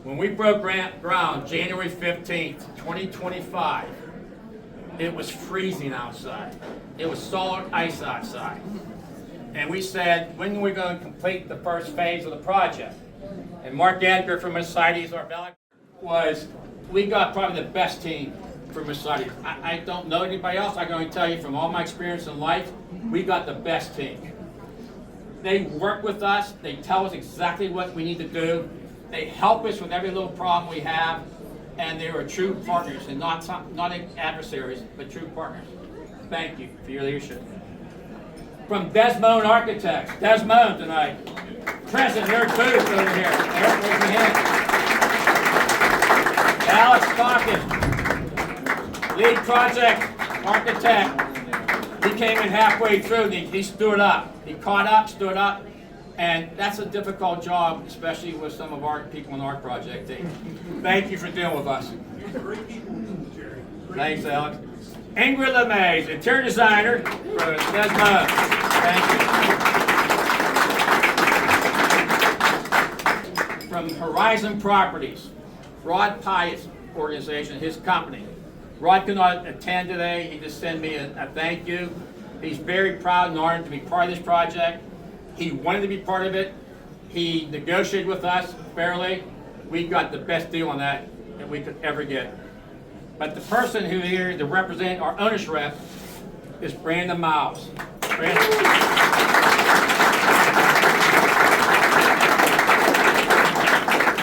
When we broke ground January 15th, 2025, it was freezing outside. It was solid ice outside. And we said, when are we going to complete the first phase of the project? And Mark Edgar from Mercedes, our Valley, we got probably the best team for Mercedes. I don't know anybody else. I'm going to tell you from all my experience in life, we got the best team. They work with us. They tell us exactly what we need to do. They help us with every little problem we have. And they are true partners, and not adversaries, but true partners. Thank you for your leadership. From Desmond Architects, Desmond tonight. Present, their booth over here. Eric, raise your hand. Alex Dawkins, lead project architect. He came in halfway through and he stood up. He caught up, stood up, and that's a difficult job, especially with some of our people on our project team. Thank you for dealing with us. Thanks, Alex. Ingrid LeMay, interior designer for Desmond. Thank you. From Horizon Properties, Rod Pyatt's organization, his company. Rod could not attend today. He just sent me a thank you. He's very proud and honored to be part of this project. He wanted to be part of it. He negotiated with us fairly. We got the best deal on that we could ever get. But the person who here to represent our owner's rep is Brandon Miles.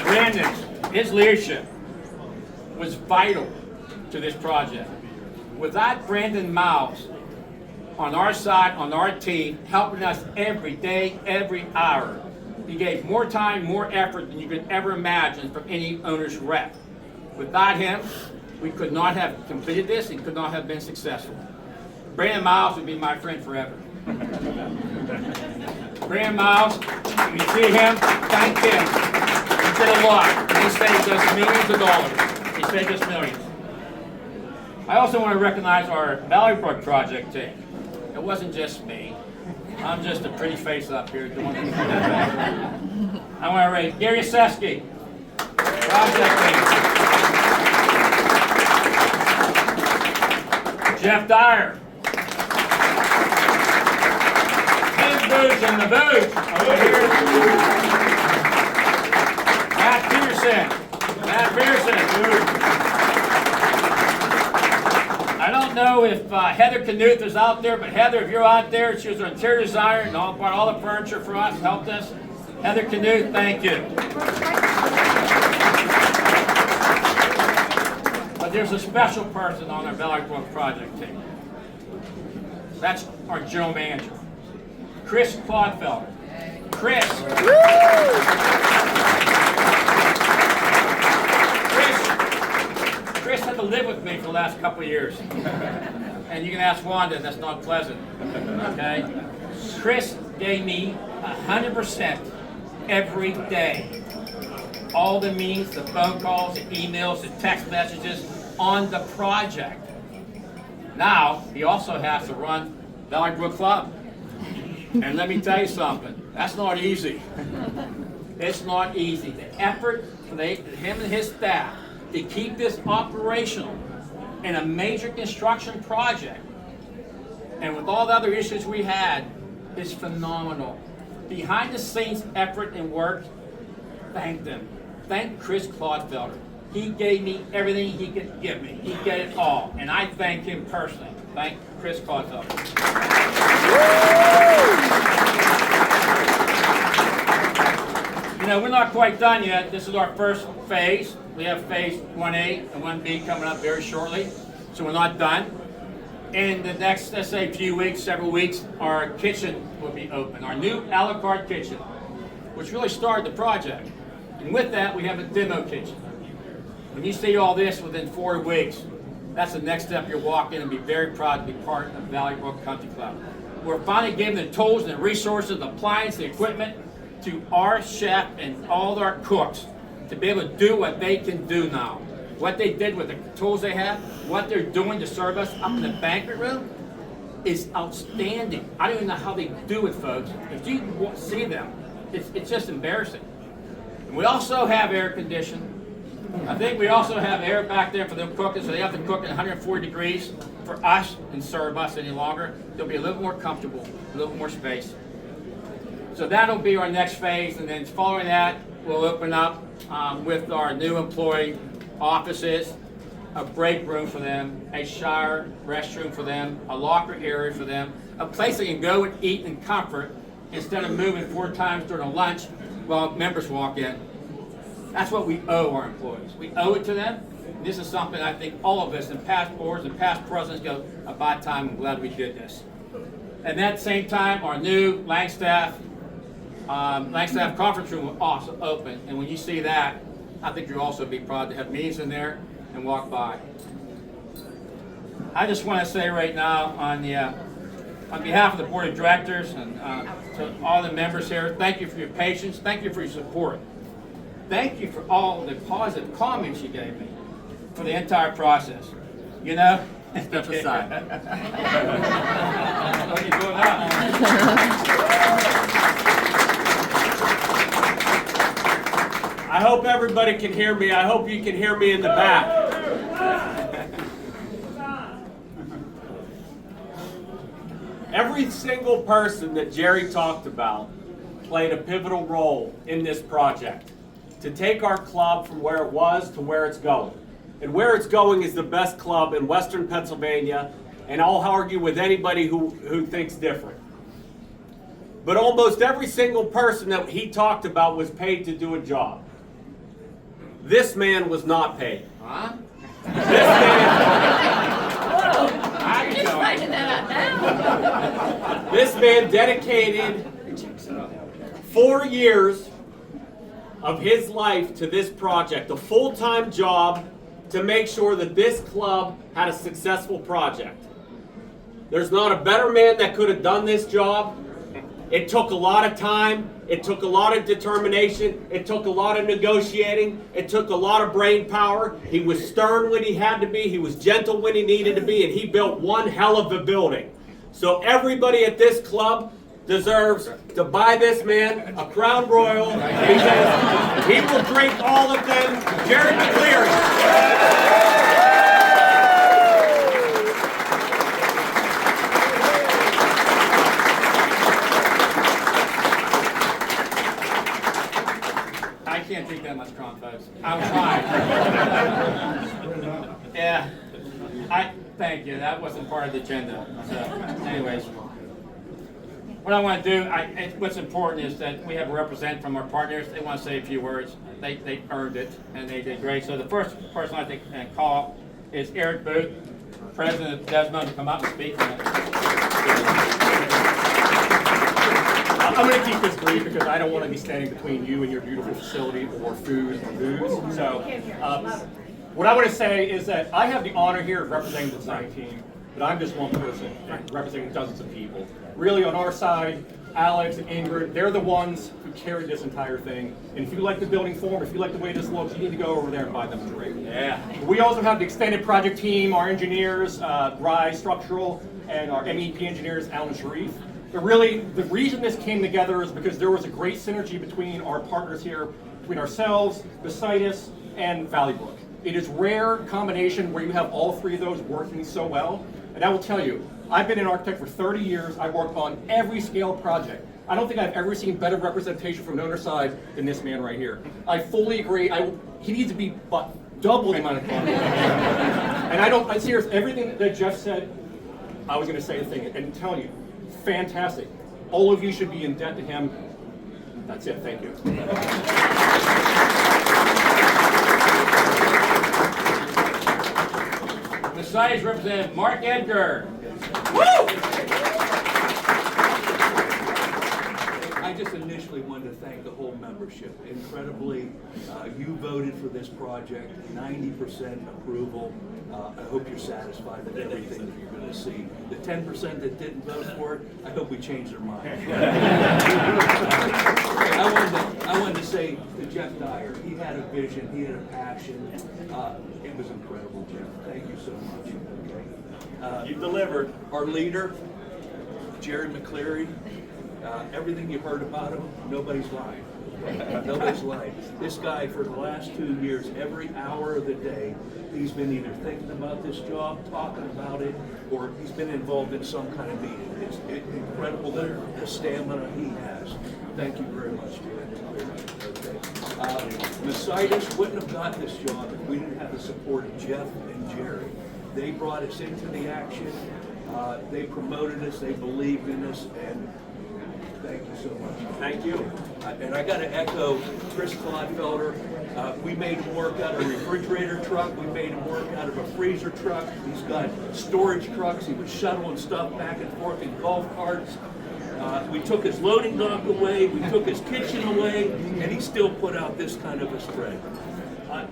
Brandon, his leadership was vital to this project. Without Brandon Miles on our side, on our team, helping us every day, every hour, he gave more time, more effort than you could ever imagine from any owner's rep. Without him, we could not have completed this and could not have been successful. Brandon Miles would be my friend forever. Brandon Miles, when you see him, thank him. He did a lot. He saved us millions of dollars. He saved us millions. I also want to recognize our Valley Brook project team. It wasn't just me. I'm just a pretty face up here doing this. I want to raise Gary Seski, project team. Jeff Dyer. His boots in the booth over here. Matt Peterson. I don't know if Heather Knuth is out there, but Heather, if you're out there, she was our interior designer and bought all the furniture for us, helped us. Heather Knuth, thank you. But there's a special person on our Valley Brook project team. That's our general manager, Chris Claudefelder. Chris had to live with me for the last couple of years. And you can ask Wanda, that's not pleasant, okay? Chris gave me 100% every day. All the meetings, the phone calls, the emails, the text messages on the project. Now, he also has to run Valley Brook Club. And let me tell you something, that's not easy. It's not easy. The effort for him and his staff to keep this operational in a major construction project, and with all the other issues we had, is phenomenal. Behind the scenes effort and work, thank them. Thank Chris Claudefelder. He gave me everything he could give me. He gave it all, and I thank him personally. Thank Chris Claudefelder. You know, we're not quite done yet. This is our first phase. We have phase 1A and 1B coming up very shortly, so we're not done. In the next, let's say, few weeks, several weeks, our kitchen will be open, our new a la carte kitchen, which really started the project. And with that, we have a demo kitchen. When you see all this within 4 weeks, that's the next step you'll walk in and be very proud to be part of Valley Brook Country Club. We're finally giving the tools and the resources, the appliances, the equipment to our chef and all our cooks to be able to do what they can do now. What they did with the tools they have, what they're doing to serve us up in the banquet room is outstanding. I don't even know how they do it, folks. If you see them, it's just embarrassing. And we also have air conditioning. I think we also have air back there for them cooking, so they have to cook at 140 degrees for us and serve us any longer. They'll be a little more comfortable, a little more space. So that'll be our next phase, and then following that, we'll open up with our new employee offices, a break room for them, a shower restroom for them, a locker area for them, a place they can go and eat in comfort instead of moving 4 times during a lunch while members walk in. That's what we owe our employees. We owe it to them. This is something I think all of us in past boards and past presidents go, about time, I'm glad we did this. And at the same time, our new Langstaff conference room will also open. And when you see that, I think you'll also be proud to have meetings in there and walk by. I just want to say right now on behalf of the board of directors and to all the members here, thank you for your patience. Thank you for your support. Thank you for all the positive comments you gave me for the entire process. You know? Step aside. What are you doing now? I hope everybody can hear me. I hope you can hear me in the back. Every single person that Jerry talked about played a pivotal role in this project to take our club from where it was to where it's going. And where it's going is the best club in Western Pennsylvania, and I'll argue with anybody who thinks different. But almost every single person that he talked about was paid to do a job. This man was not paid. Huh? This man... You're just finding that out now. This man dedicated 4 years of his life to this project, a full-time job to make sure that this club had a successful project. There's not a better man that could have done this job. It took a lot of time. It took a lot of determination. It took a lot of negotiating. It took a lot of brain power. He was stern when he had to be. He was gentle when he needed to be. And he built one hell of a building. So everybody at this club deserves to buy this man a Crown Royal because he will drink all of them. Jerry McCleary. I can't drink that much Crown, folks. I'm trying. Yeah. Thank you. That wasn't part of the agenda. So, anyways. What I want to do, what's important is that we have a representative from our partners. They want to say a few words. They earned it, and they did great. So the first person I think and call is Eric Booth, president of Desmond, to come up and speak. I'm going to keep this brief because I don't want to be standing between you and your beautiful facility or food or booze. So what I want to say is that I have the honor here of representing the design team, but I'm just one person representing dozens of people. Really, on our side, Alex and Ingrid, they're the ones who carry this entire thing. And if you like the building form, if you like the way this looks, you need to go over there and buy them a drink. Yeah. We also have the extended project team, our engineers, Rye Structural, and our MEP engineers, Alan Sharif. But really, the reason this came together is because there was a great synergy between our partners here, between ourselves, Besitis, and Valley Brook. It is a rare combination where you have all three of those working so well. And I will tell you, I've been an architect for 30 years. I worked on every scale project. I don't think I've ever seen better representation from the owner side than this man right here. I fully agree. He needs to be double the amount of time. And I'm serious. Everything that Jeff said, I was going to say the thing. And I'm telling you, fantastic. All of you should be in debt to him. That's it. Thank you. Besides Representative Mark Edgar. I just initially wanted to thank the whole membership. Incredibly, you voted for this project, 90% approval. I hope you're satisfied with everything that you're going to see. The 10% that didn't vote for it, I hope we change their mind. I wanted to say to Jeff Dyer, he had a vision, he had a passion. It was incredible, Jeff. Thank you so much. Okay. You delivered. Our leader, Jerry McCleary, Everything you heard about him, nobody's lying. Nobody's lying. This guy, for the last 2 years, every hour of the day, he's been either thinking about this job, talking about it, or he's been involved in some kind of meeting. It's incredible the stamina he has. Thank you very much, Jerry. Mercedes wouldn't have got this job if we didn't have the support of Jeff and Jerry. They brought us into the action. They promoted us. They believed in us, and thank you so much. Thank you. And I got to echo Chris Clodfelder. We made him work out of a refrigerator truck. We made him work out of a freezer truck. He's got storage trucks. He was shuttling stuff back and forth in golf carts. We took his loading dock away. We took his kitchen away, and he still put out this kind of a spread.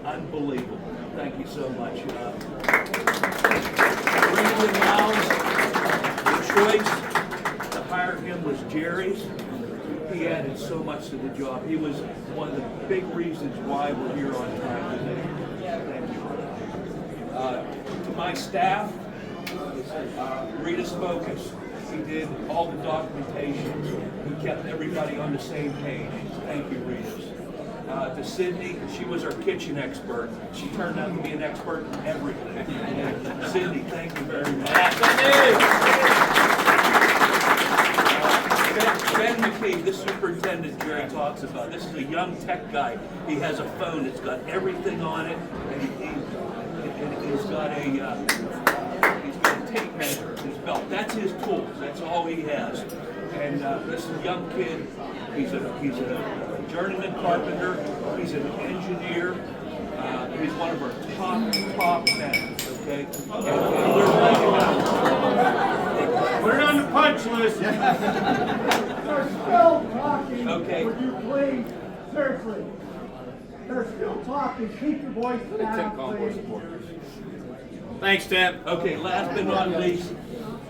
Unbelievable. Thank you so much. Brandon Miles, the choice to hire him was Jerry's. He added so much to the job. He was one of the big reasons why we're here on time today. Thank you. To my staff, Rita's focus. He did all the documentation. He kept everybody on the same page. Thank you, Rita. To Sydney, she was our kitchen expert. She turned out to be an expert in everything. And Sydney, thank you very much. Ben McKee, the superintendent Jerry talks about. This is a young tech guy. He has a phone that's got everything on it, and he's got a tape measure in his belt. That's his tools. That's all he has. And this young kid, he's a journeyman carpenter. He's an engineer. He's one of our top men. Okay. And we're Put it on the punch list. They're still talking. Okay. Would you please, seriously, they're still talking. Keep your voice down, please. Thanks, Tim. Okay, last but not least,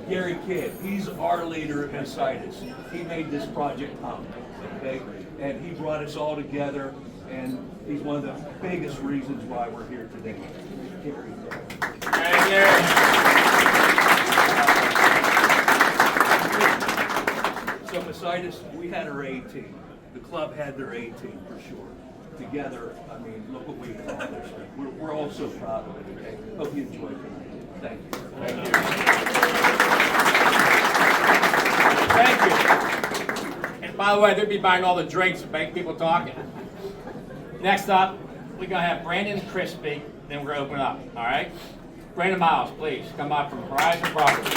Gary Kidd. He's our leader at Mercedes. He made this project come, okay? And he brought us all together, and he's one of the biggest reasons why we're here today. Gary. Hey, Gary. So Mercedes, we had our A team. The club had their A team for sure. Together, I mean, look what we accomplished. We're all so proud of it, okay? Hope you enjoyed it. Thank you. Thank you. Thank you. And by the way, they'll be buying all the drinks and make people talking. Next up, we're going to have Brandon and Chris speak, then we're going to open it up, all right? Brandon Miles, please, come up from Horizon Properties.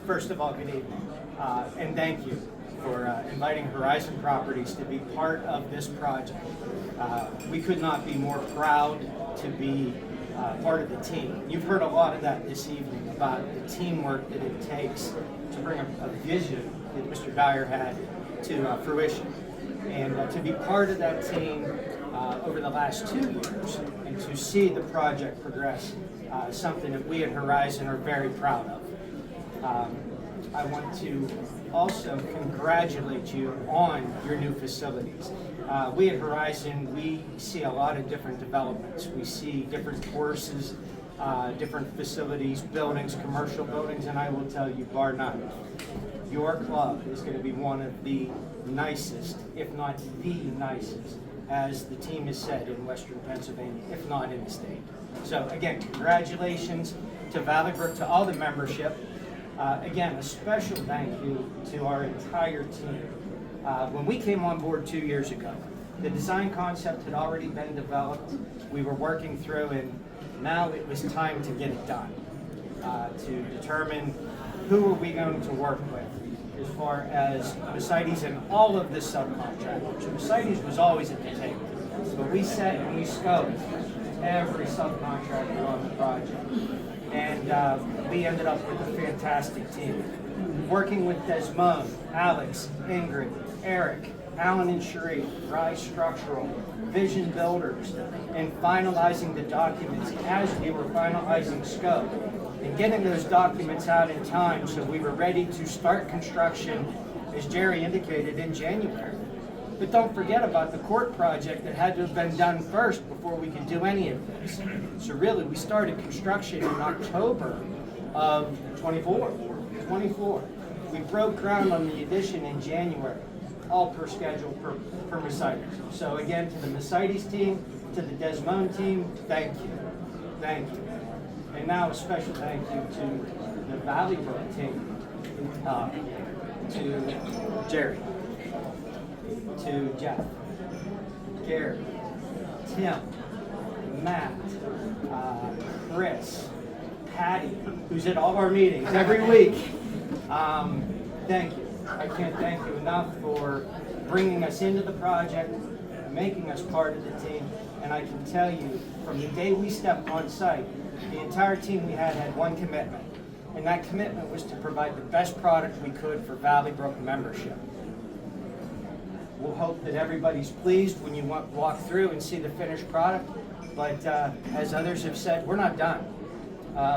First of all, good evening, and thank you for inviting Horizon Properties to be part of this project. We could not be more proud to be part of the team. You've heard a lot of that this evening about the teamwork that it takes to bring a vision that Mr. Dyer had to fruition. And to be part of that team over the last 2 years and to see the project progress is something that we at Horizon are very proud of. I want to also congratulate you on your new facilities. We at Horizon, we see a lot of different developments. We see different courses, different facilities, buildings, commercial buildings, and I will tell you, bar none, your club is going to be one of the nicest, if not the nicest, as the team has said, in Western Pennsylvania, if not in the state. So again, congratulations to Valley Brook, to all the membership. Again, a special thank you to our entire team. When we came on board 2 years ago, the design concept had already been developed. We were working through, and now it was time to get it done, to determine who are we going to work with as far as Mercedes and all of the subcontractors. Mercedes was always at the table, but we sat and we scoped every subcontractor on the project. And we ended up with a fantastic team. Working with Desmond, Alex, Ingrid, Eric, Alan and Sharif, Rise Structural, Vision Builders, and finalizing the documents as we were finalizing scope and getting those documents out in time so we were ready to start construction, as Jerry indicated, in January. But don't forget about the court project that had to have been done first before we could do any of this. So really, we started construction in October of 24. We broke ground on the addition in January, all per schedule for Mercedes. So again, to the Mercedes team, to the Desmond team, thank you. Thank you. And now a special thank you to the Valley Brook team, to Jerry, to Jeff, Gary, Tim, Matt, Chris, Patty, who's at all of our meetings every week. Thank you. I can't thank you enough for bringing us into the project, making us part of the team, and I can tell you, from the day we stepped on site, the entire team we had one commitment, and that commitment was to provide the best product we could for Valley Brook membership. We'll hope that everybody's pleased when you walk through and see the finished product, but as others have said, we're not done.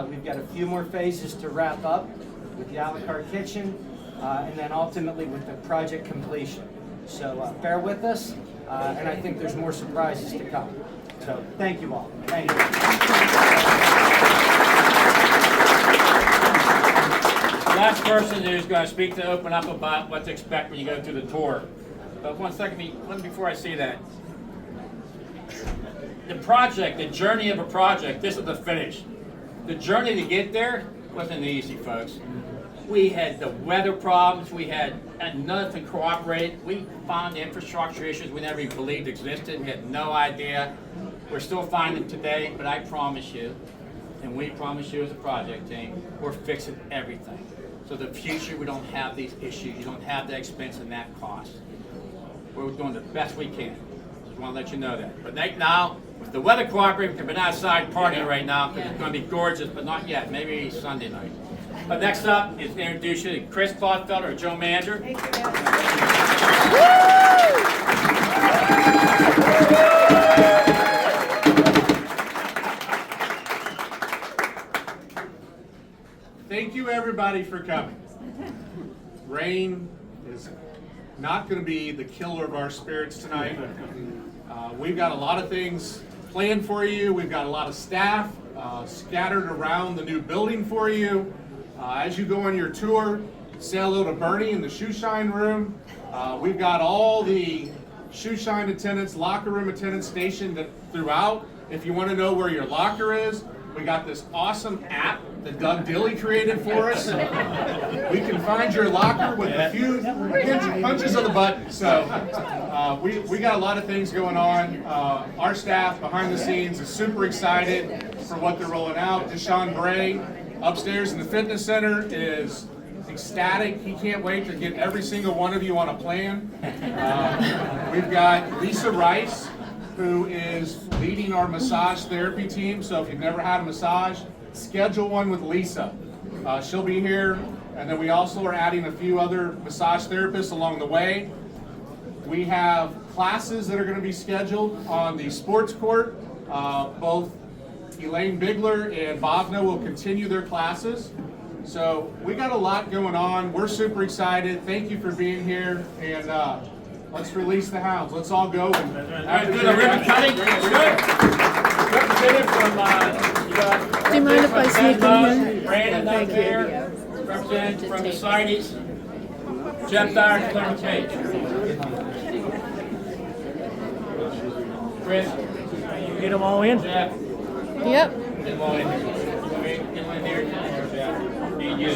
We've got a few more phases to wrap up with the a la carte kitchen, and then ultimately with the project completion. So bear with us, and I think there's more surprises to come. So thank you all. Thank you. Last person who's going to speak to open up about what to expect when you go through the tour. But one second before I see that. The project, the journey of a project, this is the finish. The journey to get there wasn't easy, folks. We had the weather problems, we had nothing cooperate. We found infrastructure issues we never even believed existed. We had no idea. We're still finding them today, but I promise you, and we promise you as a project team, we're fixing everything. So the future, we don't have these issues. You don't have that expense and that cost. We're doing the best we can. Just want to let you know that. But now, if the weather cooperates, we've been outside partying right now because it's going to be gorgeous, but not yet. Maybe Sunday night. But next up is to introduce you to Chris Clodfelder or Joe Mander. Thank you, everybody, for coming. Rain is not going to be the killer of our spirits tonight. We've got a lot of things planned for you. We've got a lot of staff scattered around the new building for you. As you go on your tour, say hello to Bernie in the shoe shine room. We've got all the shoe shine attendants, locker room attendants stationed throughout. If you want to know where your locker is, we got this awesome app that Doug Dilly created for us. We can find your locker with a few punches of the button. So we got a lot of things going on. Our staff behind the scenes is super excited for what they're rolling out. Deshaun Bray upstairs in the fitness center is ecstatic. He can't wait to get every single one of you on a plan. We've got Lisa Rice, who is leading our massage therapy team. So if you've never had a massage, schedule one with Lisa. She'll be here. And then we also are adding a few other massage therapists along the way. We have classes that are going to be scheduled on the sports court. Both Elaine Bigler and Bobna will continue their classes. So we got a lot going on. We're super excited. Thank you for being here. And let's release the hounds. Let's all go. All right, do the ribbon cutting. Good. Represented from, Do you mind if I sneak in here? Brandon up here. Represented from the Mercedes. Jeff Dyer, Clarence Page. Chris. You get them all in? Jeff. Yep. Get them all in. Get one here. Jeff. Need you.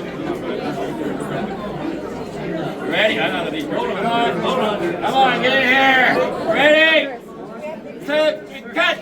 Ready? I know these. Hold on. Come on, get in here. Ready? Set, cut.